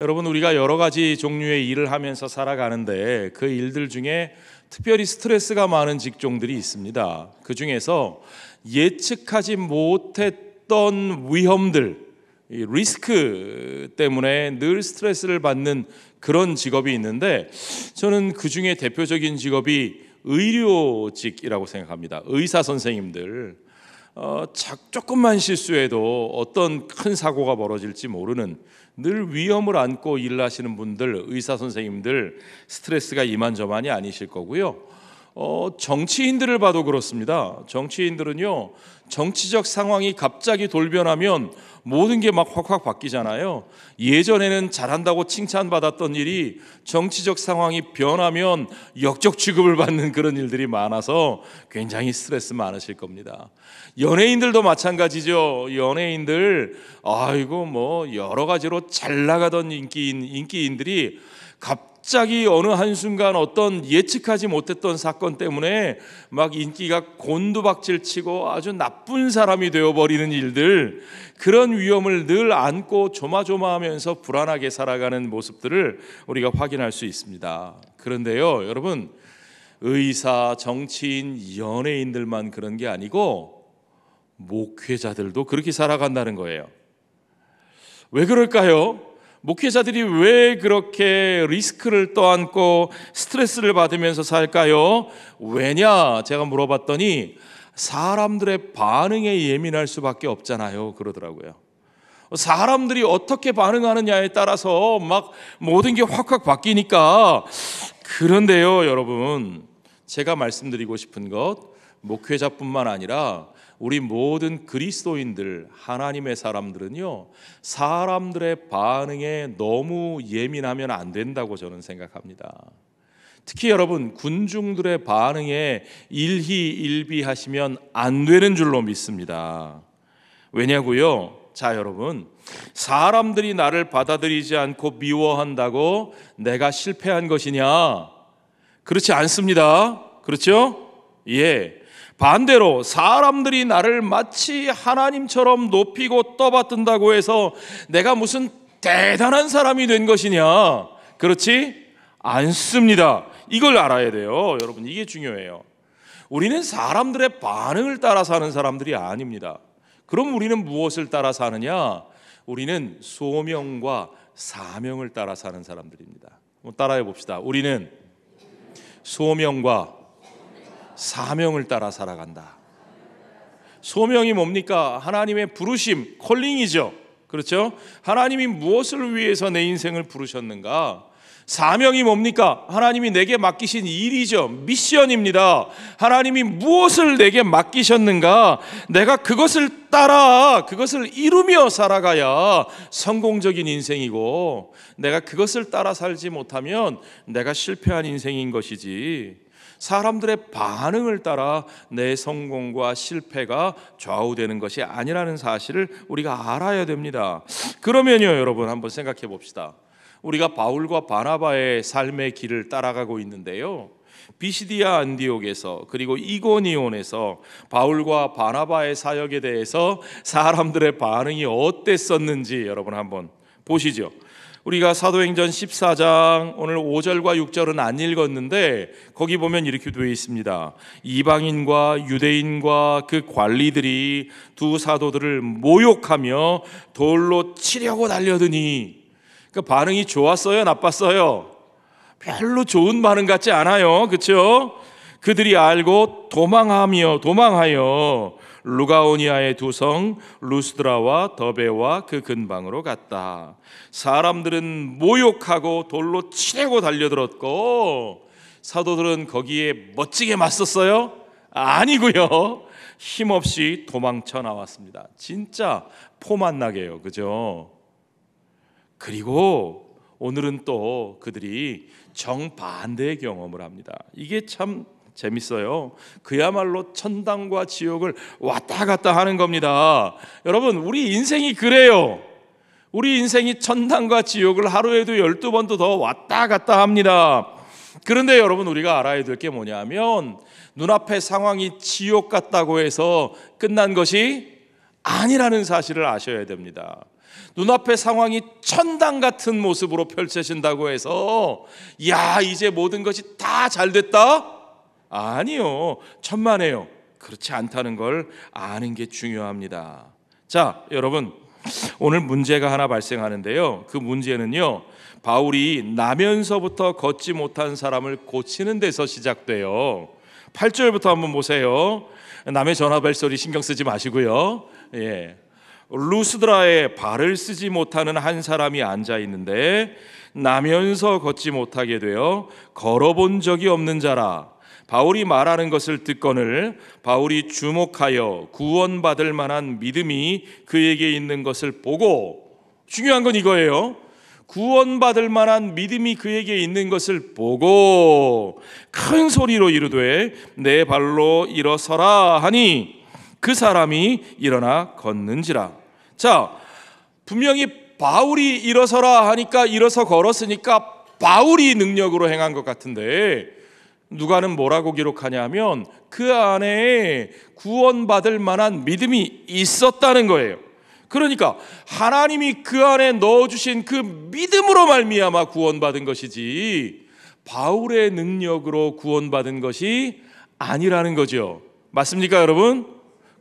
여러분, 우리가 여러 가지 종류의 일을 하면서 살아가는데 그 일들 중에 특별히 스트레스가 많은 직종들이 있습니다. 그 중에서 예측하지 못했던 위험들, 이 리스크 때문에 늘 스트레스를 받는 그런 직업이 있는데, 저는 그 중에 대표적인 직업이 의료직이라고 생각합니다. 의사 선생님들, 조금만 실수해도 어떤 큰 사고가 벌어질지 모르는 늘 위험을 안고 일하시는 분들, 의사 선생님들, 스트레스가 이만저만이 아니실 거고요. 정치인들을 봐도 그렇습니다. 정치인들은요, 정치적 상황이 갑자기 돌변하면 모든 게 막 확확 바뀌잖아요. 예전에는 잘한다고 칭찬받았던 일이 정치적 상황이 변하면 역적 취급을 받는 그런 일들이 많아서 굉장히 스트레스 많으실 겁니다. 연예인들도 마찬가지죠. 연예인들, 여러 가지로 잘 나가던 인기인들이 갑자기 어느 한순간 어떤 예측하지 못했던 사건 때문에 막 인기가 곤두박질치고 아주 나쁜 사람이 되어버리는 일들, 그런 위험을 늘 안고 조마조마하면서 불안하게 살아가는 모습들을 우리가 확인할 수 있습니다. 그런데요, 여러분, 의사, 정치인, 연예인들만 그런 게 아니고 목회자들도 그렇게 살아간다는 거예요. 왜 그럴까요? 목회자들이 왜 그렇게 리스크를 떠안고 스트레스를 받으면서 살까요? 왜냐? 제가 물어봤더니 사람들의 반응에 예민할 수밖에 없잖아요, 그러더라고요. 사람들이 어떻게 반응하느냐에 따라서 막 모든 게 확확 바뀌니까. 그런데요, 여러분, 제가 말씀드리고 싶은 것, 목회자뿐만 아니라 우리 모든 그리스도인들, 하나님의 사람들은요, 사람들의 반응에 너무 예민하면 안 된다고 저는 생각합니다. 특히 여러분, 군중들의 반응에 일희일비하시면 안 되는 줄로 믿습니다. 왜냐고요? 자, 여러분, 사람들이 나를 받아들이지 않고 미워한다고 내가 실패한 것이냐? 그렇지 않습니다. 그렇죠? 예. 반대로 사람들이 나를 마치 하나님처럼 높이고 떠받든다고 해서 내가 무슨 대단한 사람이 된 것이냐? 그렇지 않습니다. 이걸 알아야 돼요. 여러분, 이게 중요해요. 우리는 사람들의 반응을 따라 사는 사람들이 아닙니다. 그럼 우리는 무엇을 따라 사느냐? 우리는 소명과 사명을 따라 사는 사람들입니다. 한번 따라해 봅시다. 우리는 소명과 사명을 따라 살아간다. 소명이 뭡니까? 하나님의 부르심, 콜링이죠. 그렇죠? 하나님이 무엇을 위해서 내 인생을 부르셨는가? 사명이 뭡니까? 하나님이 내게 맡기신 일이죠. 미션입니다. 하나님이 무엇을 내게 맡기셨는가? 내가 그것을 따라, 그것을 이루며 살아가야 성공적인 인생이고, 내가 그것을 따라 살지 못하면 내가 실패한 인생인 것이지, 사람들의 반응을 따라 내 성공과 실패가 좌우되는 것이 아니라는 사실을 우리가 알아야 됩니다. 그러면요, 여러분, 한번 생각해 봅시다. 우리가 바울과 바나바의 삶의 길을 따라가고 있는데요, 비시디아 안디옥에서 그리고 이고니온에서 바울과 바나바의 사역에 대해서 사람들의 반응이 어땠었는지 여러분 한번 보시죠. 우리가 사도행전 14장 오늘 5절과 6절은 안 읽었는데 거기 보면 이렇게 되어 있습니다. 이방인과 유대인과 그 관리들이 두 사도들을 모욕하며 돌로 치려고 달려드니, 그 반응이 좋았어요, 나빴어요? 별로 좋은 반응 같지 않아요, 그렇죠? 그들이 알고 도망하여 루가오니아의 두 성 루스드라와 더베와 그 근방으로 갔다. 사람들은 모욕하고 돌로 치려고 달려들었고 사도들은 거기에 멋지게 맞섰어요? 아니고요, 힘없이 도망쳐 나왔습니다. 진짜 포만나게요, 그죠? 그리고 오늘은 또 그들이 정반대의 경험을 합니다. 이게 참 재밌어요. 그야말로 천당과 지옥을 왔다 갔다 하는 겁니다. 여러분, 우리 인생이 그래요. 우리 인생이 천당과 지옥을 하루에도 12번도 더 왔다 갔다 합니다. 그런데 여러분, 우리가 알아야 될 게 뭐냐면 눈앞의 상황이 지옥 같다고 해서 끝난 것이 아니라는 사실을 아셔야 됩니다. 눈앞의 상황이 천당 같은 모습으로 펼쳐진다고 해서 야, 이제 모든 것이 다 잘 됐다? 아니요, 천만에요. 그렇지 않다는 걸 아는 게 중요합니다. 자, 여러분, 오늘 문제가 하나 발생하는데요. 그 문제는요, 바울이 나면서부터 걷지 못한 사람을 고치는 데서 시작돼요. 8절부터 한번 보세요. 남의 전화벨 소리 신경 쓰지 마시고요. 루스드라에 발을 쓰지 못하는 한 사람이 앉아 있는데 나면서 걷지 못하게 되어 걸어본 적이 없는 자라. 바울이 말하는 것을 듣거늘 바울이 주목하여 구원받을 만한 믿음이 그에게 있는 것을 보고, 중요한 건 이거예요. 구원받을 만한 믿음이 그에게 있는 것을 보고 큰 소리로 이르되 내 발로 일어서라 하니 그 사람이 일어나 걷는지라. 자, 분명히 바울이 일어서라 하니까 일어서 걸었으니까 바울이 능력으로 행한 것 같은데, 누가는 뭐라고 기록하냐면 그 안에 구원받을 만한 믿음이 있었다는 거예요. 그러니까 하나님이 그 안에 넣어주신 그 믿음으로 말미암아 구원받은 것이지 바울의 능력으로 구원받은 것이 아니라는 거죠. 맞습니까, 여러분?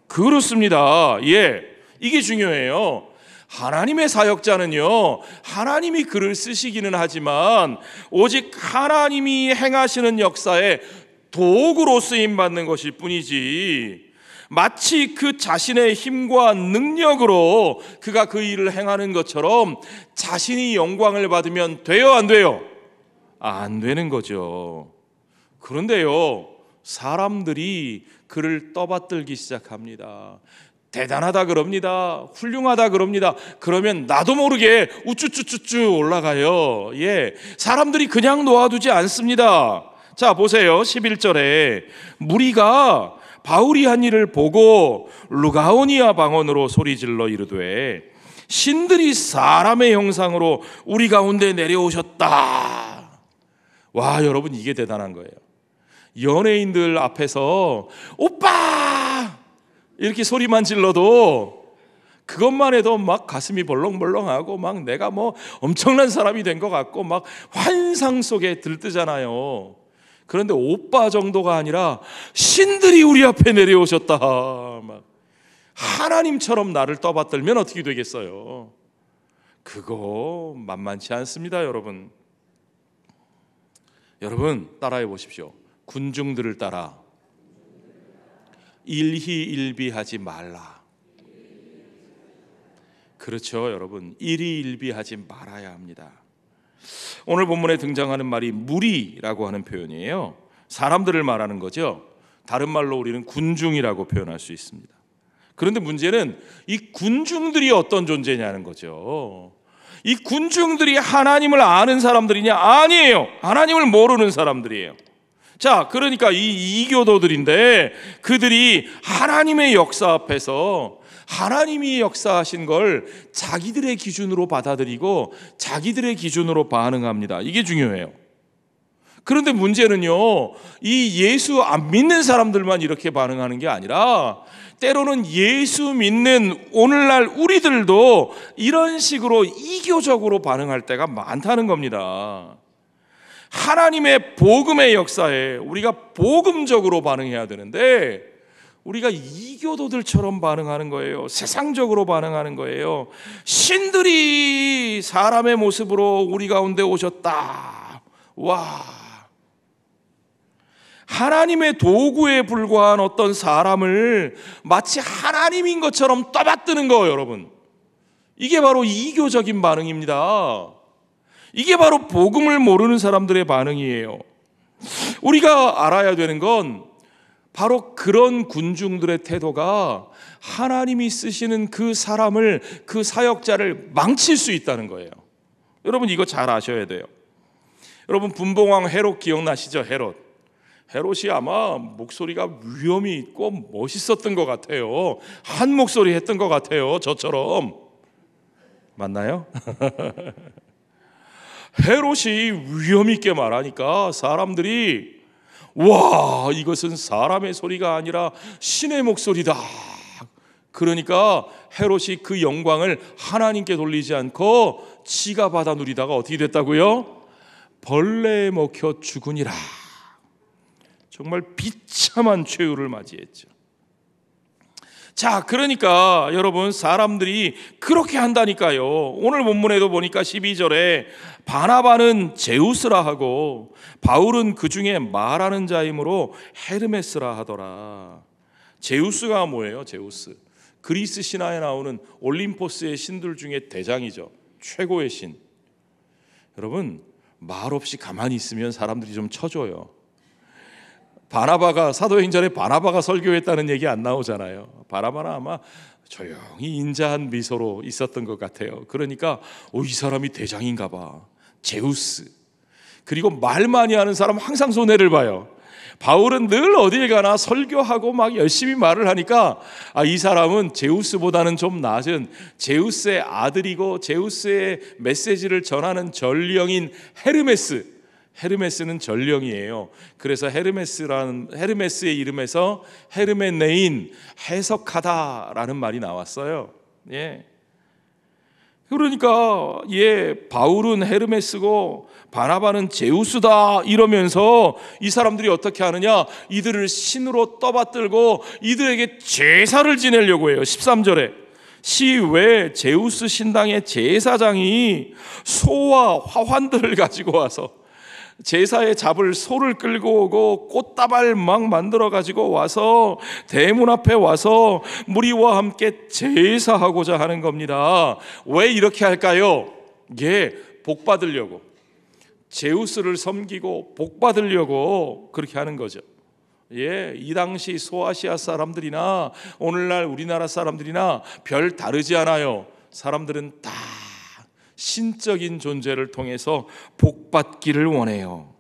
그렇습니다. 이게 중요해요. 하나님의 사역자는요, 하나님이 그를 쓰시기는 하지만 오직 하나님이 행하시는 역사에 도구로 쓰임받는 것일 뿐이지, 마치 그 자신의 힘과 능력으로 그가 그 일을 행하는 것처럼 자신이 영광을 받으면 돼요, 안 돼요? 안 되는 거죠. 그런데요, 사람들이 그를 떠받들기 시작합니다. 대단하다 그럽니다. 훌륭하다 그럽니다. 그러면 나도 모르게 우쭈쭈쭈쭈 올라가요. 사람들이 그냥 놓아두지 않습니다. 자, 보세요. 11절에 무리가 바울이 한 일을 보고 루가오니아 방언으로 소리질러 이르되 신들이 사람의 형상으로 우리 가운데 내려오셨다. 와, 여러분, 이게 대단한 거예요. 연예인들 앞에서 오빠 이렇게 소리만 질러도 그것만 해도 막 가슴이 벌렁벌렁하고 막 내가 뭐 엄청난 사람이 된 것 같고 막 환상 속에 들뜨잖아요. 그런데 오빠 정도가 아니라 신들이 우리 앞에 내려오셨다, 막 하나님처럼 나를 떠받들면 어떻게 되겠어요? 그거 만만치 않습니다, 여러분. 여러분, 따라해 보십시오. 군중들을 따라 일희일비하지 말라. 그렇죠, 여러분. 일희일비하지 말아야 합니다. 오늘 본문에 등장하는 말이 무리라고 하는 표현이에요. 사람들을 말하는 거죠. 다른 말로 우리는 군중이라고 표현할 수 있습니다. 그런데 문제는 이 군중들이 어떤 존재냐는 거죠. 이 군중들이 하나님을 아는 사람들이냐? 아니에요. 하나님을 모르는 사람들이에요. 자, 그러니까 이 이교도들인데 그들이 하나님의 역사 앞에서 하나님이 역사하신 걸 자기들의 기준으로 받아들이고 자기들의 기준으로 반응합니다. 이게 중요해요. 그런데 문제는요, 이 예수 안 믿는 사람들만 이렇게 반응하는 게 아니라 때로는 예수 믿는 오늘날 우리들도 이런 식으로 이교적으로 반응할 때가 많다는 겁니다. 하나님의 복음의 역사에 우리가 복음적으로 반응해야 되는데 우리가 이교도들처럼 반응하는 거예요. 세상적으로 반응하는 거예요. 신들이 사람의 모습으로 우리 가운데 오셨다. 와, 하나님의 도구에 불과한 어떤 사람을 마치 하나님인 것처럼 떠받드는 거예요, 여러분. 이게 바로 이교적인 반응입니다. 이게 바로 복음을 모르는 사람들의 반응이에요. 우리가 알아야 되는 건 바로 그런 군중들의 태도가 하나님이 쓰시는 그 사람을, 그 사역자를 망칠 수 있다는 거예요. 여러분, 이거 잘 아셔야 돼요. 여러분, 분봉왕 헤롯 기억나시죠? 헤롯이 아마 목소리가 위엄이 있고 멋있었던 것 같아요. 한 목소리 했던 것 같아요, 저처럼. 맞나요? 헤롯이 위엄 있게 말하니까 사람들이 와, 이것은 사람의 소리가 아니라 신의 목소리다, 그러니까 헤롯이 그 영광을 하나님께 돌리지 않고 지가 받아 누리다가 어떻게 됐다고요? 벌레에 먹혀 죽으니라. 정말 비참한 최후를 맞이했죠. 자, 그러니까 여러분, 사람들이 그렇게 한다니까요. 오늘 본문에도 보니까 12절에 바나바는 제우스라 하고 바울은 그 중에 말하는 자이므로 헤르메스라 하더라. 제우스가 뭐예요? 제우스, 그리스 신화에 나오는 올림포스의 신들 중에 대장이죠. 최고의 신. 여러분, 말 없이 가만히 있으면 사람들이 좀 쳐줘요. 바나바가, 사도행전에 바나바가 설교했다는 얘기 안 나오잖아요. 바나바는 아마 조용히 인자한 미소로 있었던 것 같아요. 그러니까 이 사람이 대장인가 봐. 제우스. 그리고 말 많이 하는 사람 항상 손해를 봐요. 바울은 늘 어딜 가나 설교하고 막 열심히 말을 하니까 이 사람은 제우스보다는 좀 낮은 제우스의 아들이고 제우스의 메시지를 전하는 전령인 헤르메스. 헤르메스는 전령이에요. 그래서 헤르메스의 이름에서 헤르메네인, 해석하다라는 말이 나왔어요. 예. 그러니까 바울은 헤르메스고 바나바는 제우스다 이러면서 이 사람들이 어떻게 하느냐, 이들을 신으로 떠받들고 이들에게 제사를 지내려고 해요. 13절에 시외 제우스 신당의 제사장이 소와 화환들을 가지고 와서 제사에 잡을 소를 끌고 오고 꽃다발 막 만들어 가지고 와서 대문 앞에 와서 무리와 함께 제사하고자 하는 겁니다. 왜 이렇게 할까요? 복 받으려고, 제우스를 섬기고 복 받으려고 그렇게 하는 거죠. 이 당시 소아시아 사람들이나 오늘날 우리나라 사람들이나 별 다르지 않아요. 사람들은 다 신적인 존재를 통해서 복받기를 원해요.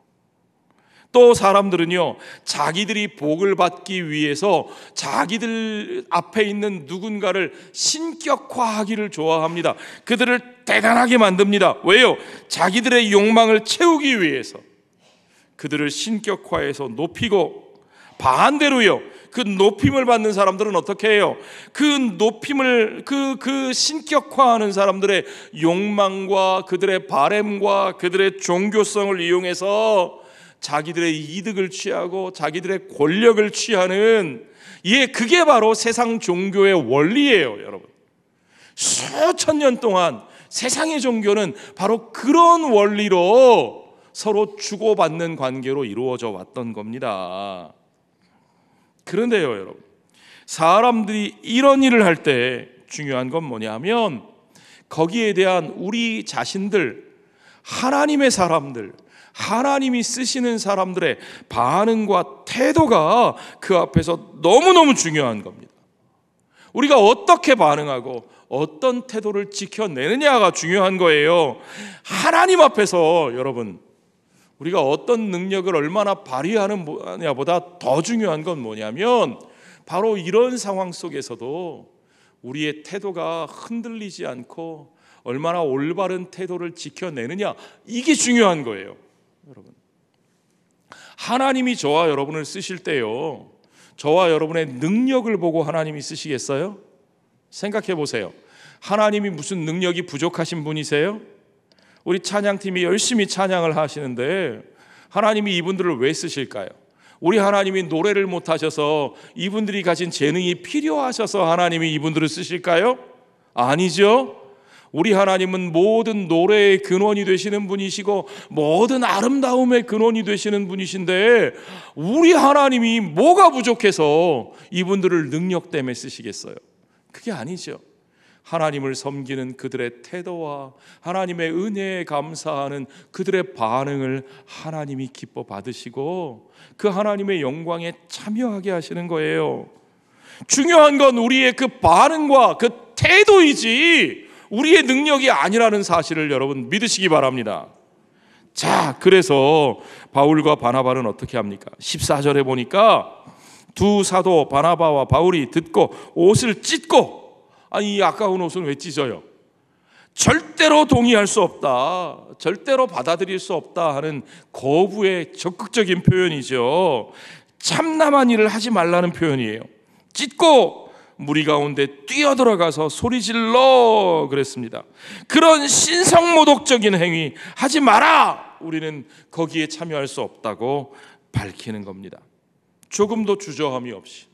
또 사람들은요, 자기들이 복을 받기 위해서 자기들 앞에 있는 누군가를 신격화하기를 좋아합니다. 그들을 대단하게 만듭니다. 왜요? 자기들의 욕망을 채우기 위해서 그들을 신격화해서 높이고, 반대로요, 그 높임을 받는 사람들은 어떻게 해요? 그 높임을, 그 신격화하는 사람들의 욕망과 그들의 바램과 그들의 종교성을 이용해서 자기들의 이득을 취하고 자기들의 권력을 취하는, 그게 바로 세상 종교의 원리예요. 여러분, 수천 년 동안 세상의 종교는 바로 그런 원리로 서로 주고받는 관계로 이루어져 왔던 겁니다. 그런데요, 여러분, 사람들이 이런 일을 할 때 중요한 건 뭐냐면 거기에 대한 우리 자신들, 하나님의 사람들, 하나님이 쓰시는 사람들의 반응과 태도가 그 앞에서 너무너무 중요한 겁니다. 우리가 어떻게 반응하고 어떤 태도를 지켜내느냐가 중요한 거예요. 하나님 앞에서 여러분, 우리가 어떤 능력을 얼마나 발휘하느냐보다 더 중요한 건 뭐냐면 바로 이런 상황 속에서도 우리의 태도가 흔들리지 않고 얼마나 올바른 태도를 지켜내느냐, 이게 중요한 거예요. 여러분, 하나님이 저와 여러분을 쓰실 때요, 저와 여러분의 능력을 보고 하나님이 쓰시겠어요? 생각해 보세요. 하나님이 무슨 능력이 부족하신 분이세요? 우리 찬양팀이 열심히 찬양을 하시는데 하나님이 이분들을 왜 쓰실까요? 우리 하나님이 노래를 못하셔서 이분들이 가진 재능이 필요하셔서 하나님이 이분들을 쓰실까요? 아니죠. 우리 하나님은 모든 노래의 근원이 되시는 분이시고 모든 아름다움의 근원이 되시는 분이신데 우리 하나님이 뭐가 부족해서 이분들을 능력 때문에 쓰시겠어요? 그게 아니죠. 하나님을 섬기는 그들의 태도와 하나님의 은혜에 감사하는 그들의 반응을 하나님이 기뻐 받으시고 그 하나님의 영광에 참여하게 하시는 거예요. 중요한 건 우리의 그 반응과 그 태도이지 우리의 능력이 아니라는 사실을 여러분 믿으시기 바랍니다. 자, 그래서 바울과 바나바는 어떻게 합니까? 14절에 보니까 두 사도 바나바와 바울이 듣고 옷을 찢고, 이 아까운 옷은 왜 찢어요? 절대로 동의할 수 없다, 절대로 받아들일 수 없다 하는 거부의 적극적인 표현이죠. 참남한 일을 하지 말라는 표현이에요. 찢고 무리 가운데 뛰어들어가서 소리질러 그랬습니다. 그런 신성모독적인 행위 하지 마라. 우리는 거기에 참여할 수 없다고 밝히는 겁니다. 조금도 주저함이 없이.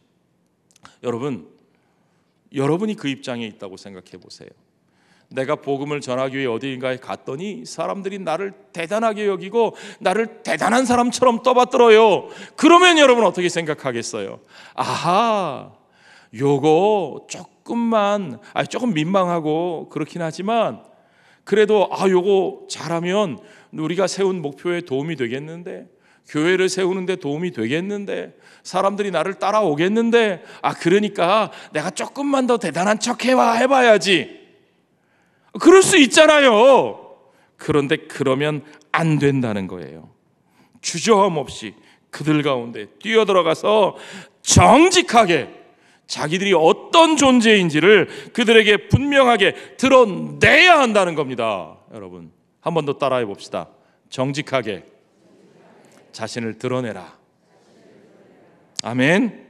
여러분이 그 입장에 있다고 생각해 보세요. 내가 복음을 전하기 위해 어디인가에 갔더니 사람들이 나를 대단하게 여기고 나를 대단한 사람처럼 떠받들어요. 그러면 여러분 어떻게 생각하겠어요? 아하, 요거 조금 민망하고 그렇긴 하지만 그래도 요거 잘하면 우리가 세운 목표에 도움이 되겠는데, 교회를 세우는데 도움이 되겠는데, 사람들이 나를 따라오겠는데, 그러니까 내가 조금만 더 대단한 척 해봐야지. 그럴 수 있잖아요. 그런데 그러면 안 된다는 거예요. 주저함 없이 그들 가운데 뛰어들어가서 정직하게 자기들이 어떤 존재인지를 그들에게 분명하게 드러내야 한다는 겁니다. 여러분, 한 번 더 따라해 봅시다. 정직하게 자신을 드러내라. 아멘.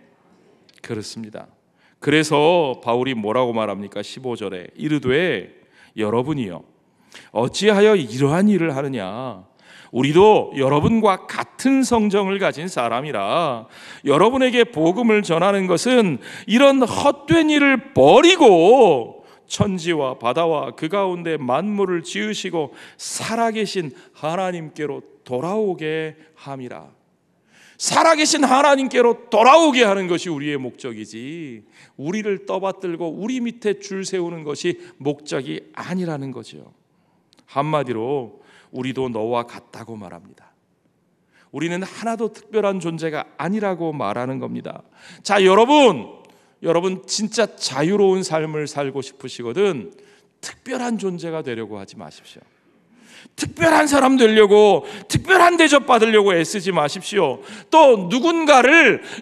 그렇습니다. 그래서 바울이 뭐라고 말합니까? 15절에 이르되 여러분이요 어찌하여 이러한 일을 하느냐? 우리도 여러분과 같은 성정을 가진 사람이라 여러분에게 복음을 전하는 것은 이런 헛된 일을 버리고 천지와 바다와 그 가운데 만물을 지으시고 살아계신 하나님께로 돌아오게 함이라. 살아계신 하나님께로 돌아오게 하는 것이 우리의 목적이지, 우리를 떠받들고 우리 밑에 줄 세우는 것이 목적이 아니라는 거죠. 한마디로 우리도 너와 같다고 말합니다. 우리는 하나도 특별한 존재가 아니라고 말하는 겁니다. 자, 여러분 진짜 자유로운 삶을 살고 싶으시거든 특별한 존재가 되려고 하지 마십시오. 특별한 사람 되려고, 특별한 대접 받으려고 애쓰지 마십시오. 또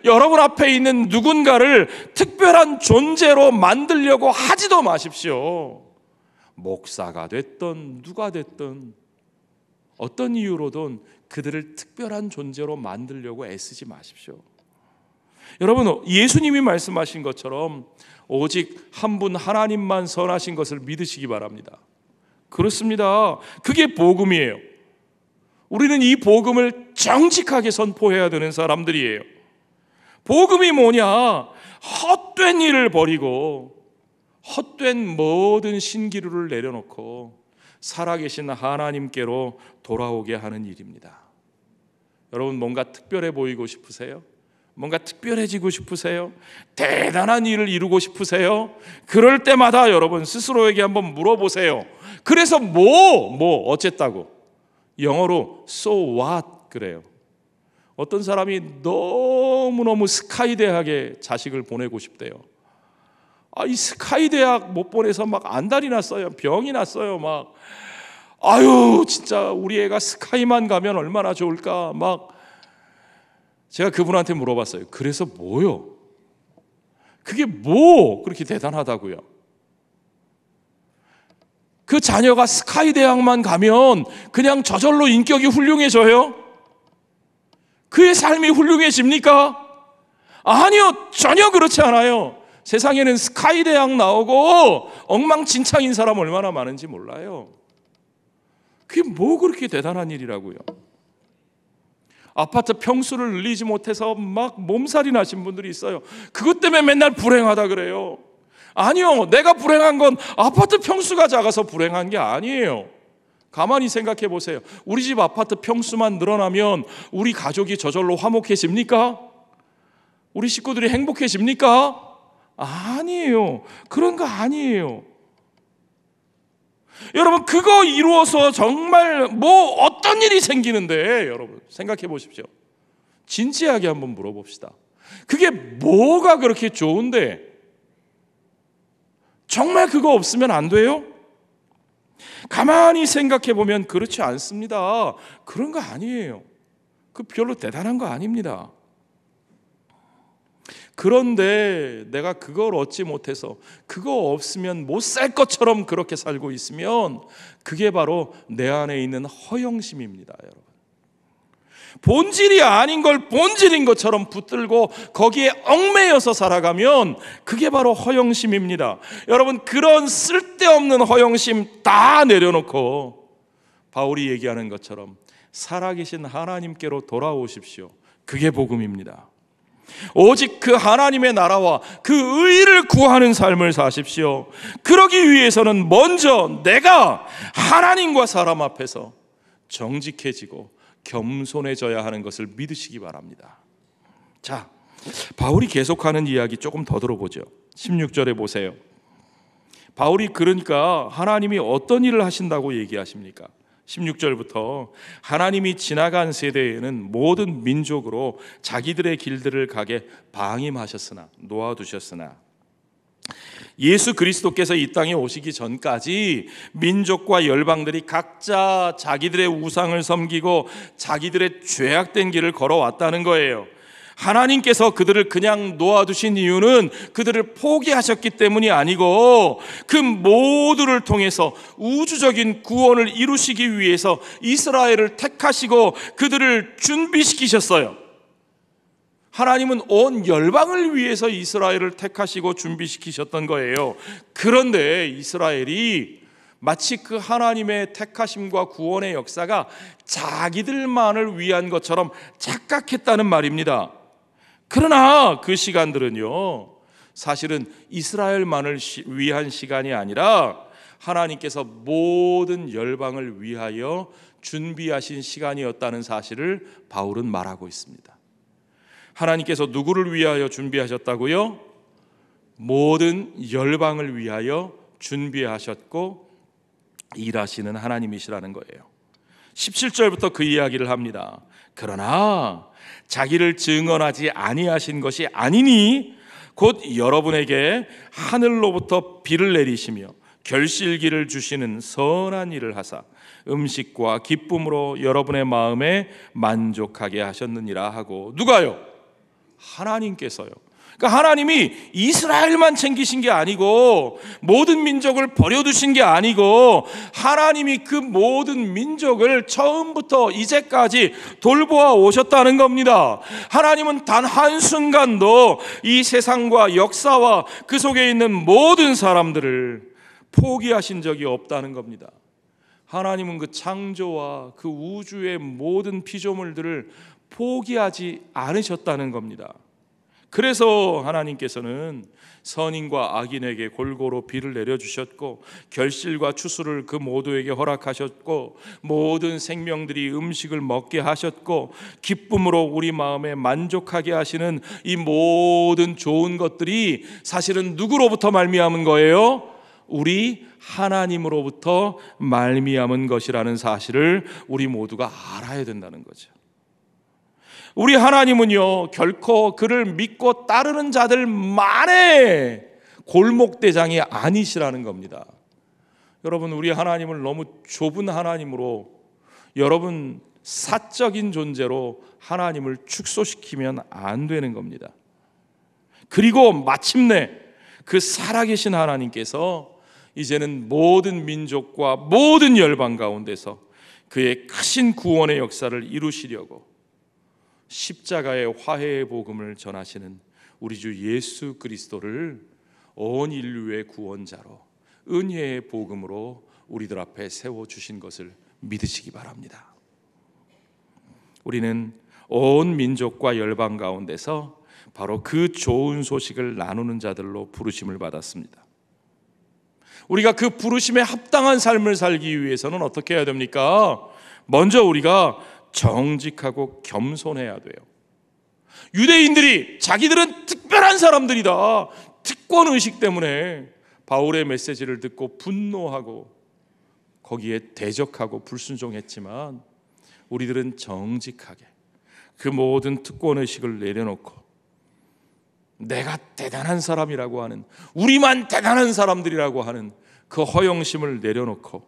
여러분 앞에 있는 누군가를 특별한 존재로 만들려고 하지도 마십시오. 목사가 됐든 누가 됐든 어떤 이유로든 그들을 특별한 존재로 만들려고 애쓰지 마십시오. 여러분, 예수님이 말씀하신 것처럼 오직 한 분 하나님만 선하신 것을 믿으시기 바랍니다. 그렇습니다. 그게 복음이에요. 우리는 이 복음을 정직하게 선포해야 되는 사람들이에요. 복음이 뭐냐? 헛된 일을 버리고 헛된 모든 신기루를 내려놓고 살아계신 하나님께로 돌아오게 하는 일입니다. 여러분, 뭔가 특별해 보이고 싶으세요? 뭔가 특별해지고 싶으세요? 대단한 일을 이루고 싶으세요? 그럴 때마다 여러분 스스로에게 한번 물어보세요. 그래서 어쨌다고? 영어로 so what 그래요. 어떤 사람이 너무너무 스카이 대학에 자식을 보내고 싶대요. 이 스카이 대학 못 보내서 막 안달이 났어요. 병이 났어요. 진짜 우리 애가 스카이만 가면 얼마나 좋을까. 제가 그분한테 물어봤어요. 그래서 뭐요? 그게 그렇게 대단하다고요? 그 자녀가 스카이 대학만 가면 그냥 저절로 인격이 훌륭해져요? 그의 삶이 훌륭해집니까? 아니요, 전혀 그렇지 않아요. 세상에는 스카이 대학 나오고 엉망진창인 사람 얼마나 많은지 몰라요. 그게 그렇게 대단한 일이라고요? 아파트 평수를 늘리지 못해서 몸살이 나신 분들이 있어요. 그것 때문에 맨날 불행하다 그래요. 아니요, 내가 불행한 건 아파트 평수가 작아서 불행한 게 아니에요. 가만히 생각해 보세요. 우리 집 아파트 평수만 늘어나면 우리 가족이 저절로 화목해집니까? 우리 식구들이 행복해집니까? 아니에요. 그런 거 아니에요. 여러분, 그거 이루어서 정말 어떤 일이 생기는데, 여러분 생각해 보십시오. 진지하게 한번 물어봅시다. 그게 뭐가 그렇게 좋은데 정말 그거 없으면 안 돼요? 가만히 생각해 보면 그렇지 않습니다. 그런 거 아니에요. 그 별로 대단한 거 아닙니다. 그런데 내가 그걸 얻지 못해서 그거 없으면 못 살 것처럼 그렇게 살고 있으면 그게 바로 내 안에 있는 허영심입니다, 여러분. 본질이 아닌 걸 본질인 것처럼 붙들고 거기에 얽매여서 살아가면 그게 바로 허영심입니다. 여러분, 그런 쓸데없는 허영심 다 내려놓고 바울이 얘기하는 것처럼 살아계신 하나님께로 돌아오십시오. 그게 복음입니다. 오직 그 하나님의 나라와 그 의를 구하는 삶을 사십시오. 그러기 위해서는 먼저 내가 하나님과 사람 앞에서 정직해지고 겸손해져야 하는 것을 믿으시기 바랍니다. 자, 바울이 계속하는 이야기 조금 더 들어보죠. 16절에 보세요. 바울이 그러니까 하나님이 어떤 일을 하신다고 얘기하십니까? 16절부터 하나님이 지나간 세대에는 모든 민족으로 자기들의 길들을 가게 방임하셨으나, 놓아두셨으나 예수 그리스도께서 이 땅에 오시기 전까지 민족과 열방들이 각자 자기들의 우상을 섬기고 자기들의 죄악된 길을 걸어왔다는 거예요. 하나님께서 그들을 그냥 놓아두신 이유는 그들을 포기하셨기 때문이 아니고 그 모두를 통해서 우주적인 구원을 이루시기 위해서 이스라엘을 택하시고 그들을 준비시키셨어요. 하나님은 온 열방을 위해서 이스라엘을 택하시고 준비시키셨던 거예요. 그런데 이스라엘이 마치 그 하나님의 택하심과 구원의 역사가 자기들만을 위한 것처럼 착각했다는 말입니다. 그러나 그 시간들은요, 사실은 이스라엘만을 위한 시간이 아니라 하나님께서 모든 열방을 위하여 준비하신 시간이었다는 사실을 바울은 말하고 있습니다. 하나님께서 누구를 위하여 준비하셨다고요? 모든 열방을 위하여 준비하셨고 일하시는 하나님이시라는 거예요. 17절부터 그 이야기를 합니다. 그러나 자기를 증언하지 아니하신 것이 아니니 곧 여러분에게 하늘로부터 비를 내리시며 결실기를 주시는 선한 일을 하사 음식과 기쁨으로 여러분의 마음에 만족하게 하셨느니라 하고. 누가요? 하나님께서요. 그러니까 하나님이 이스라엘만 챙기신 게 아니고 모든 민족을 버려두신 게 아니고 하나님이 그 모든 민족을 처음부터 이제까지 돌보아 오셨다는 겁니다. 하나님은 단 한순간도 이 세상과 역사와 그 속에 있는 모든 사람들을 포기하신 적이 없다는 겁니다. 하나님은 그 창조와 그 우주의 모든 피조물들을 포기하지 않으셨다는 겁니다. 그래서 하나님께서는 선인과 악인에게 골고루 비를 내려주셨고 결실과 추수를 그 모두에게 허락하셨고 모든 생명들이 음식을 먹게 하셨고 기쁨으로 우리 마음에 만족하게 하시는 이 모든 좋은 것들이 사실은 누구로부터 말미암은 거예요? 우리 하나님으로부터 말미암은 것이라는 사실을 우리 모두가 알아야 된다는 거죠. 우리 하나님은요, 결코 그를 믿고 따르는 자들만의 골목대장이 아니시라는 겁니다. 여러분, 우리 하나님을 너무 좁은 하나님으로, 여러분 사적인 존재로 하나님을 축소시키면 안 되는 겁니다. 그리고 마침내 그 살아계신 하나님께서 이제는 모든 민족과 모든 열방 가운데서 그의 크신 구원의 역사를 이루시려고 십자가의 화해의 복음을 전하시는 우리 주 예수 그리스도를 온 인류의 구원자로 은혜의 복음으로 우리들 앞에 세워주신 것을 믿으시기 바랍니다. 우리는 온 민족과 열방 가운데서 바로 그 좋은 소식을 나누는 자들로 부르심을 받았습니다. 우리가 그 부르심에 합당한 삶을 살기 위해서는 어떻게 해야 됩니까? 먼저 우리가 정직하고 겸손해야 돼요. 유대인들이 자기들은 특별한 사람들이다, 특권의식 때문에 바울의 메시지를 듣고 분노하고 거기에 대적하고 불순종했지만 우리들은 정직하게 그 모든 특권의식을 내려놓고 내가 대단한 사람이라고 하는, 우리만 대단한 사람들이라고 하는 그 허영심을 내려놓고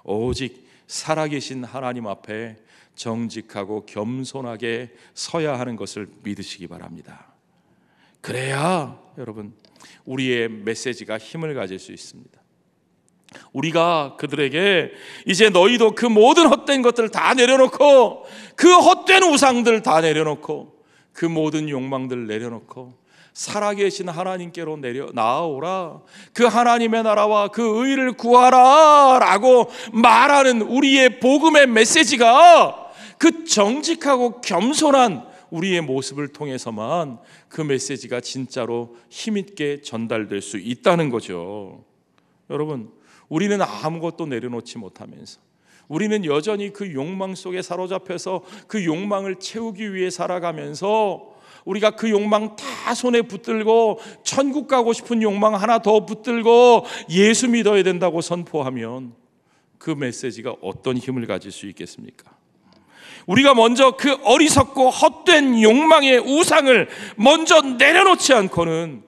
오직 살아계신 하나님 앞에 정직하고 겸손하게 서야 하는 것을 믿으시기 바랍니다. 그래야 여러분 우리의 메시지가 힘을 가질 수 있습니다. 우리가 그들에게 이제 너희도 그 모든 헛된 것들 다 내려놓고, 그 헛된 우상들 다 내려놓고, 그 모든 욕망들 내려놓고 살아계신 하나님께로 나아오라, 그 하나님의 나라와 그 의를 구하라 라고 말하는 우리의 복음의 메시지가 그 정직하고 겸손한 우리의 모습을 통해서만 그 메시지가 진짜로 힘있게 전달될 수 있다는 거죠. 여러분, 우리는 아무것도 내려놓지 못하면서, 우리는 여전히 그 욕망 속에 사로잡혀서 그 욕망을 채우기 위해 살아가면서, 우리가 그 욕망 다 손에 붙들고 천국 가고 싶은 욕망 하나 더 붙들고 예수 믿어야 된다고 선포하면 그 메시지가 어떤 힘을 가질 수 있겠습니까? 우리가 먼저 그 어리석고 헛된 욕망의 우상을 먼저 내려놓지 않고는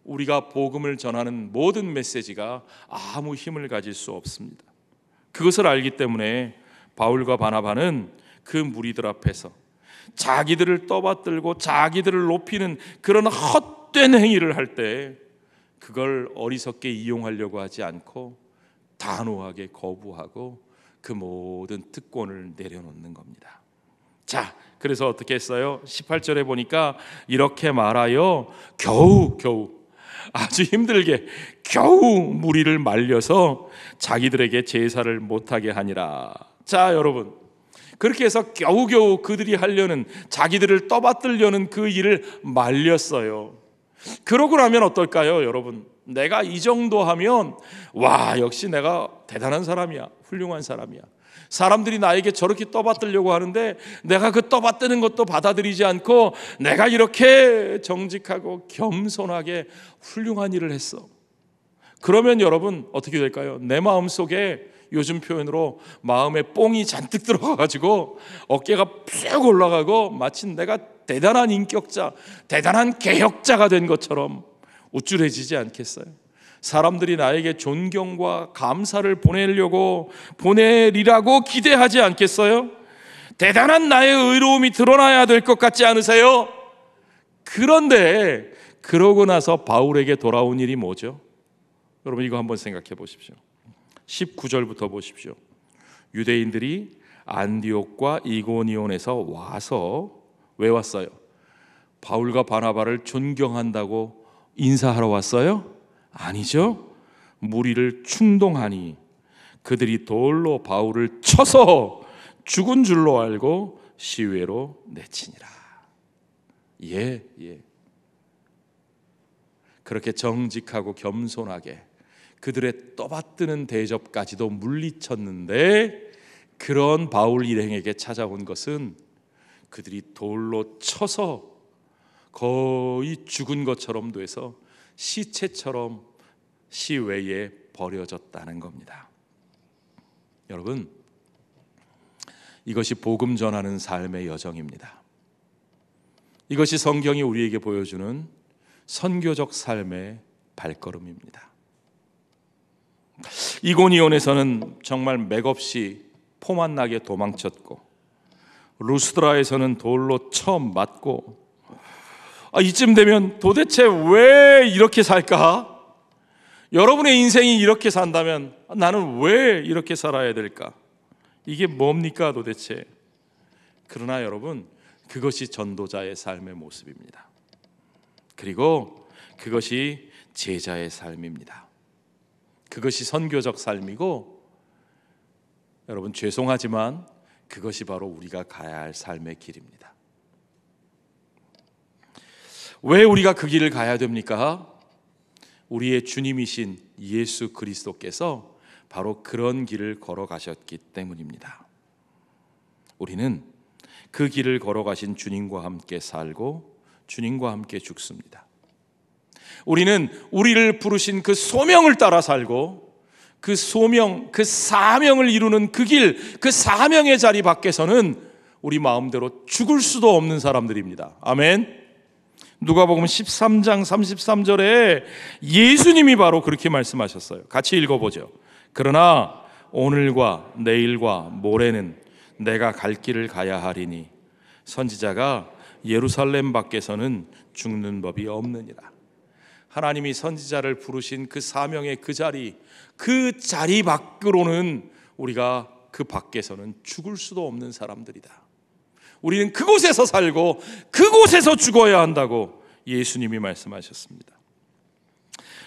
우리가 복음을 전하는 모든 메시지가 아무 힘을 가질 수 없습니다. 그것을 알기 때문에 바울과 바나바는 그 무리들 앞에서 자기들을 떠받들고 자기들을 높이는 그런 헛된 행위를 할 때 그걸 어리석게 이용하려고 하지 않고 단호하게 거부하고 그 모든 특권을 내려놓는 겁니다. 자, 그래서 어떻게 했어요? 18절에 보니까 이렇게 말하여 겨우 아주 힘들게 겨우 무리를 말려서 자기들에게 제사를 못하게 하니라. 자, 여러분, 그렇게 해서 겨우겨우 그들이 하려는, 자기들을 떠받들려는 그 일을 말렸어요. 그러고 나면 어떨까요, 여러분? 내가 이 정도 하면 와, 역시 내가 대단한 사람이야, 훌륭한 사람이야. 사람들이 나에게 저렇게 떠받들려고 하는데 내가 그 떠받드는 것도 받아들이지 않고 내가 이렇게 정직하고 겸손하게 훌륭한 일을 했어. 그러면 여러분 어떻게 될까요? 내 마음속에 요즘 표현으로 마음에 뽕이 잔뜩 들어가가지고 어깨가 쭉 올라가고 마치 내가 대단한 인격자, 대단한 개혁자가 된 것처럼 우쭐해지지 않겠어요? 사람들이 나에게 존경과 감사를 보내리라고 기대하지 않겠어요? 대단한 나의 의로움이 드러나야 될 것 같지 않으세요? 그런데 그러고 나서 바울에게 돌아온 일이 뭐죠? 여러분, 이거 한번 생각해 보십시오. 19절부터 보십시오. 유대인들이 안디옥과 이고니온에서 와서, 왜 왔어요? 바울과 바나바를 존경한다고 인사하러 왔어요? 아니죠. 무리를 충동하니 그들이 돌로 바울을 쳐서 죽은 줄로 알고 시외로 내치니라. 예. 그렇게 정직하고 겸손하게 그들의 떠받드는 대접까지도 물리쳤는데, 그런 바울 일행에게 찾아온 것은 그들이 돌로 쳐서 거의 죽은 것처럼 돼서 시체처럼 시외에 버려졌다는 겁니다. 여러분, 이것이 복음 전하는 삶의 여정입니다. 이것이 성경이 우리에게 보여주는 선교적 삶의 발걸음입니다. 이고니온에서는 정말 맥없이 포만 나게 도망쳤고, 루스드라에서는 돌로 처음 맞고, 이쯤 되면 도대체 왜 이렇게 살까? 여러분의 인생이 이렇게 산다면 나는 왜 이렇게 살아야 될까? 이게 뭡니까 도대체? 그러나 여러분, 그것이 전도자의 삶의 모습입니다. 그리고 그것이 제자의 삶입니다. 그것이 선교적 삶이고, 여러분 죄송하지만 그것이 바로 우리가 가야 할 삶의 길입니다. 왜 우리가 그 길을 가야 됩니까? 우리의 주님이신 예수 그리스도께서 바로 그런 길을 걸어가셨기 때문입니다. 우리는 그 길을 걸어가신 주님과 함께 살고 주님과 함께 죽습니다. 우리는 우리를 부르신 그 소명을 따라 살고, 그 소명, 그 사명을 이루는 그 길, 그 사명의 자리 밖에서는 우리 마음대로 죽을 수도 없는 사람들입니다. 아멘. 누가복음 13장 33절에 예수님이 바로 그렇게 말씀하셨어요. 같이 읽어보죠. 그러나 오늘과 내일과 모레는 내가 갈 길을 가야 하리니 선지자가 예루살렘 밖에서는 죽는 법이 없느니라. 하나님이 선지자를 부르신 그 사명의 그 자리 밖으로는 우리가 그 밖에서는 죽을 수도 없는 사람들이다. 우리는 그곳에서 살고 그곳에서 죽어야 한다고 예수님이 말씀하셨습니다.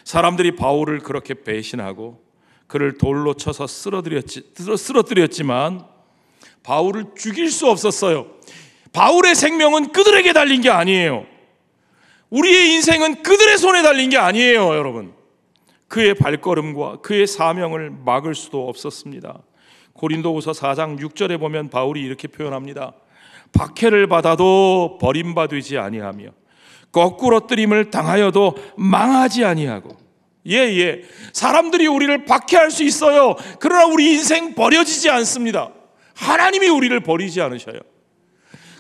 사람들이 바울을 그렇게 배신하고 그를 돌로 쳐서 쓰러뜨렸지만 바울을 죽일 수 없었어요. 바울의 생명은 그들에게 달린 게 아니에요. 우리의 인생은 그들의 손에 달린 게 아니에요, 여러분. 그의 발걸음과 그의 사명을 막을 수도 없었습니다. 고린도후서 4장 6절에 보면 바울이 이렇게 표현합니다. 박해를 받아도 버림받지 아니하며 거꾸로 뜨림을 당하여도 망하지 아니하고. 사람들이 우리를 박해할 수 있어요. 그러나 우리 인생 버려지지 않습니다. 하나님이 우리를 버리지 않으셔요.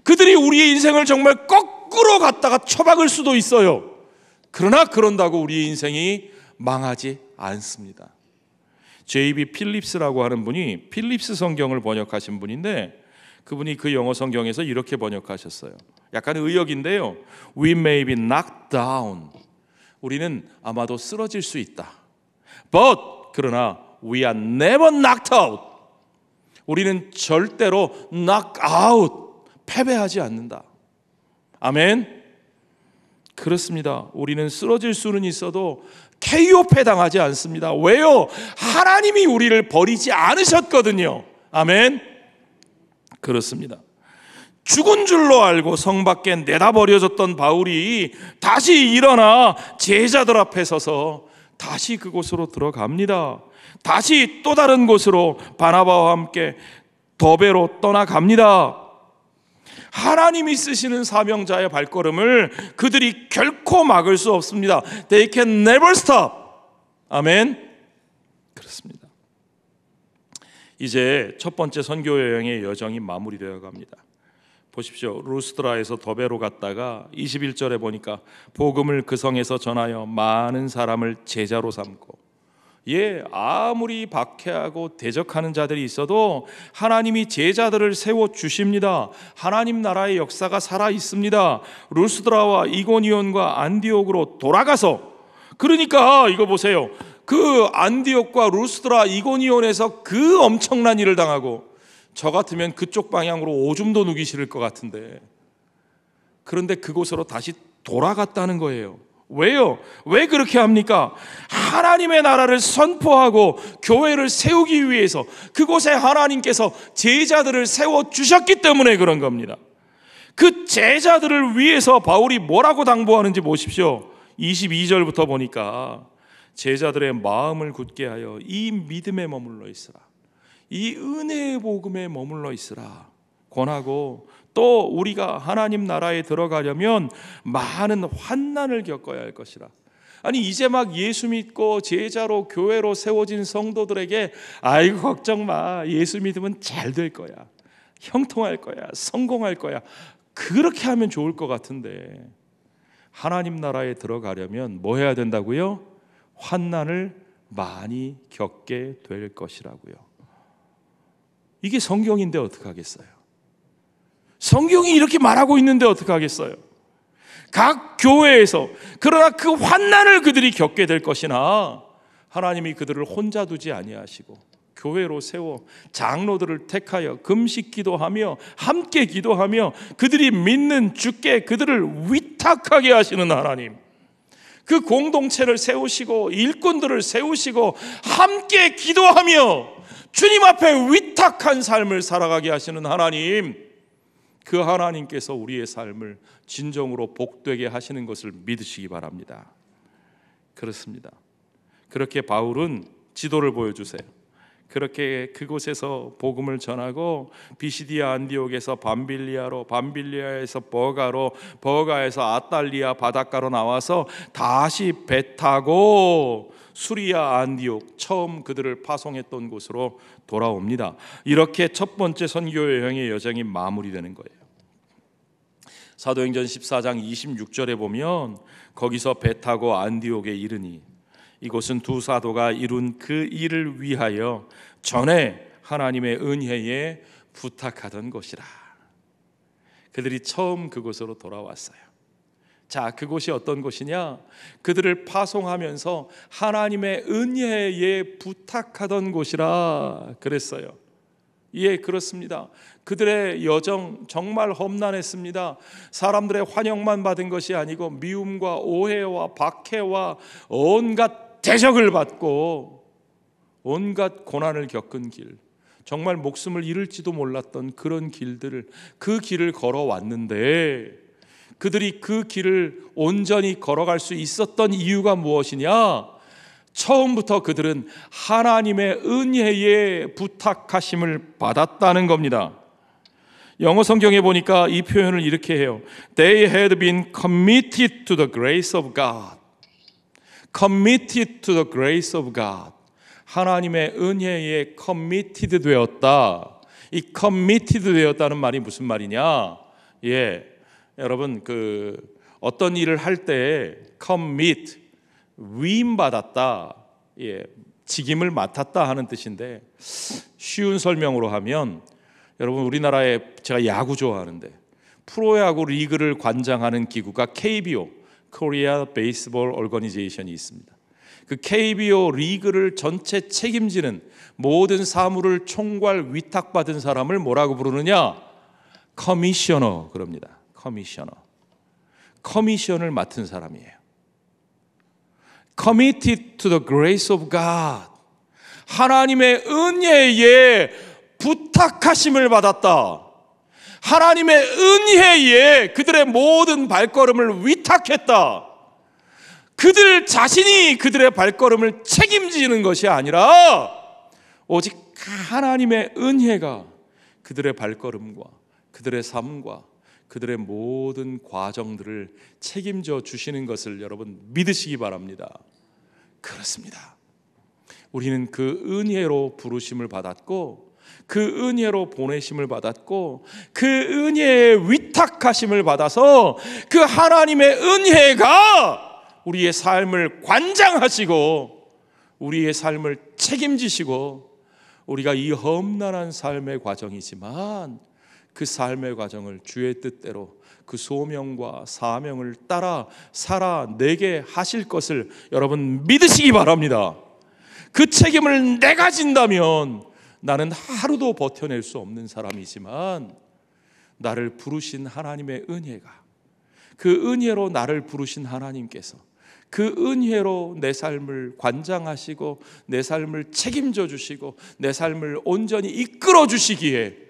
그들이 우리의 인생을 정말 거꾸로 갖다가 처박을 수도 있어요. 그러나 그런다고 우리의 인생이 망하지 않습니다. J.B. 필립스라고 하는 분이 필립스 성경을 번역하신 분인데, 그분이 그 영어 성경에서 이렇게 번역하셨어요. 약간 의역인데요. We may be knocked down. 우리는 아마도 쓰러질 수 있다. But 그러나 we are never knocked out. 우리는 절대로 knock out, 패배하지 않는다. 아멘. 그렇습니다. 우리는 쓰러질 수는 있어도 KO패 당하지 않습니다. 왜요? 하나님이 우리를 버리지 않으셨거든요. 아멘. 그렇습니다. 죽은 줄로 알고 성 밖에 내다버려졌던 바울이 다시 일어나 제자들 앞에 서서 다시 그곳으로 들어갑니다. 다시 또 다른 곳으로 바나바와 함께 더베로 떠나갑니다. 하나님이 쓰시는 사명자의 발걸음을 그들이 결코 막을 수 없습니다. They can never stop. 아멘. 그렇습니다. 이제 첫 번째 선교 여행의 여정이 마무리되어 갑니다. 보십시오. 루스드라에서 더베로 갔다가 21절에 보니까 복음을 그 성에서 전하여 많은 사람을 제자로 삼고, 아무리 박해하고 대적하는 자들이 있어도 하나님이 제자들을 세워주십니다. 하나님 나라의 역사가 살아있습니다. 루스드라와 이고니온과 안디옥으로 돌아가서, 그러니까 이거 보세요. 그 안디옥과 루스드라, 이고니온에서 그 엄청난 일을 당하고, 저 같으면 그쪽 방향으로 오줌도 누기 싫을 것 같은데, 그런데 그곳으로 다시 돌아갔다는 거예요. 왜요? 왜 그렇게 합니까? 하나님의 나라를 선포하고 교회를 세우기 위해서 그곳에 하나님께서 제자들을 세워주셨기 때문에 그런 겁니다. 그 제자들을 위해서 바울이 뭐라고 당부하는지 보십시오. 22절부터 보니까 제자들의 마음을 굳게 하여 이 믿음에 머물러 있으라, 이 은혜의 복음에 머물러 있으라 권하고, 또 우리가 하나님 나라에 들어가려면 많은 환난을 겪어야 할 것이라. 아니, 이제 막 예수 믿고 제자로 교회로 세워진 성도들에게 아이고 걱정 마, 예수 믿으면 잘 될 거야, 형통할 거야, 성공할 거야, 그렇게 하면 좋을 것 같은데, 하나님 나라에 들어가려면 뭐 해야 된다고요? 환난을 많이 겪게 될 것이라고요. 이게 성경인데 어떡하겠어요? 성경이 이렇게 말하고 있는데 어떡하겠어요? 각 교회에서 그러나 그 환난을 그들이 겪게 될 것이나, 하나님이 그들을 혼자 두지 아니하시고 교회로 세워 장로들을 택하여 금식 기도하며 함께 기도하며 그들이 믿는 주께 그들을 위탁하게 하시는 하나님, 그 공동체를 세우시고 일꾼들을 세우시고 함께 기도하며 주님 앞에 위탁한 삶을 살아가게 하시는 하나님, 그 하나님께서 우리의 삶을 진정으로 복되게 하시는 것을 믿으시기 바랍니다. 그렇습니다. 그렇게 바울은 지도를 보여주세요. 그렇게 그곳에서 복음을 전하고 비시디아 안디옥에서 밤빌리아로, 밤빌리아에서 버가로, 버가에서 아탈리아 바닷가로 나와서 다시 배 타고 수리아 안디옥, 처음 그들을 파송했던 곳으로 돌아옵니다. 이렇게 첫 번째 선교 여행의 여정이 마무리되는 거예요. 사도행전 14장 26절에 보면 거기서 배 타고 안디옥에 이르니 이곳은 두 사도가 이룬 그 일을 위하여 전에 하나님의 은혜에 부탁하던 곳이라. 그들이 처음 그곳으로 돌아왔어요. 자, 그곳이 어떤 곳이냐? 그들을 파송하면서 하나님의 은혜에 부탁하던 곳이라 그랬어요. 예, 그렇습니다. 그들의 여정 정말 험난했습니다. 사람들의 환영만 받은 것이 아니고 미움과 오해와 박해와 온갖 대적을 받고 온갖 고난을 겪은 길, 정말 목숨을 잃을지도 몰랐던 그런 길들을, 그 길을 걸어왔는데 그들이 그 길을 온전히 걸어갈 수 있었던 이유가 무엇이냐? 처음부터 그들은 하나님의 은혜에 부탁하심을 받았다는 겁니다. 영어 성경에 보니까 이 표현을 이렇게 해요. They had been committed to the grace of God. Committed to the grace of God. 하나님의 은혜에 committed 되었다. 이 committed 되었다는 말이 무슨 말이냐? 예, 여러분, 어떤 일을 할 때 commit, 위임받았다, 예, 직임을 맡았다 하는 뜻인데, 쉬운 설명으로 하면, 여러분, 우리나라에 제가 야구 좋아하는데 프로야구 리그를 관장하는 기구가 KBO, Korea Baseball Organization이 있습니다. 그 KBO 리그를 전체 책임지는 모든 사무를 총괄 위탁받은 사람을 뭐라고 부르느냐? 커미셔너 그럽니다. 커미셔너. 커미션을 맡은 사람이에요. Committed to the grace of God. 하나님의 은혜에 부탁하심을 받았다. 하나님의 은혜에 그들의 모든 발걸음을 위탁했다. 그들 자신이 그들의 발걸음을 책임지는 것이 아니라 오직 하나님의 은혜가 그들의 발걸음과 그들의 삶과 그들의 모든 과정들을 책임져 주시는 것을 여러분 믿으시기 바랍니다. 그렇습니다. 우리는 그 은혜로 부르심을 받았고 그 은혜로 보내심을 받았고 그 은혜의 위탁하심을 받아서 그 하나님의 은혜가 우리의 삶을 관장하시고 우리의 삶을 책임지시고 우리가 이 험난한 삶의 과정이지만 그 삶의 과정을 주의 뜻대로 그 소명과 사명을 따라 살아내게 하실 것을 여러분 믿으시기 바랍니다. 그 책임을 내가 진다면 나는 하루도 버텨낼 수 없는 사람이지만 나를 부르신 하나님의 은혜가, 그 은혜로 나를 부르신 하나님께서 그 은혜로 내 삶을 관장하시고 내 삶을 책임져 주시고 내 삶을 온전히 이끌어 주시기에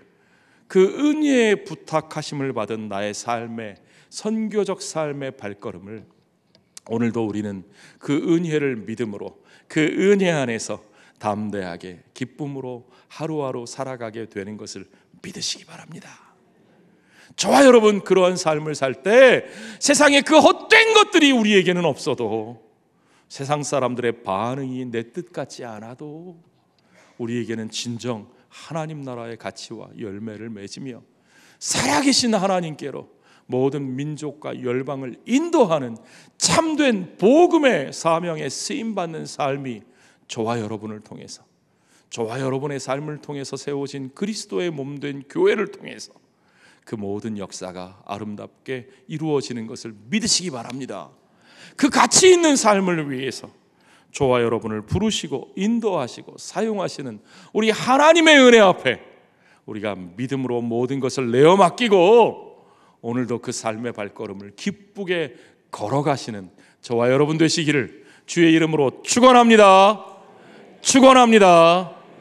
그 은혜에 부탁하심을 받은 나의 삶의 선교적 삶의 발걸음을 오늘도 우리는 그 은혜를 믿음으로 그 은혜 안에서 담대하게 기쁨으로 하루하루 살아가게 되는 것을 믿으시기 바랍니다. 저와 여러분 그러한 삶을 살 때 세상에 그 헛된 것들이 우리에게는 없어도 세상 사람들의 반응이 내 뜻 같지 않아도 우리에게는 진정 하나님 나라의 가치와 열매를 맺으며 살아계신 하나님께로 모든 민족과 열방을 인도하는 참된 복음의 사명에 쓰임받는 삶이 저와 여러분을 통해서, 저와 여러분의 삶을 통해서 세워진 그리스도의 몸된 교회를 통해서 그 모든 역사가 아름답게 이루어지는 것을 믿으시기 바랍니다. 그 가치 있는 삶을 위해서 저와 여러분을 부르시고 인도하시고 사용하시는 우리 하나님의 은혜 앞에 우리가 믿음으로 모든 것을 내어 맡기고 오늘도 그 삶의 발걸음을 기쁘게 걸어가시는 저와 여러분 되시기를 주의 이름으로 축원합니다. 축원합니다.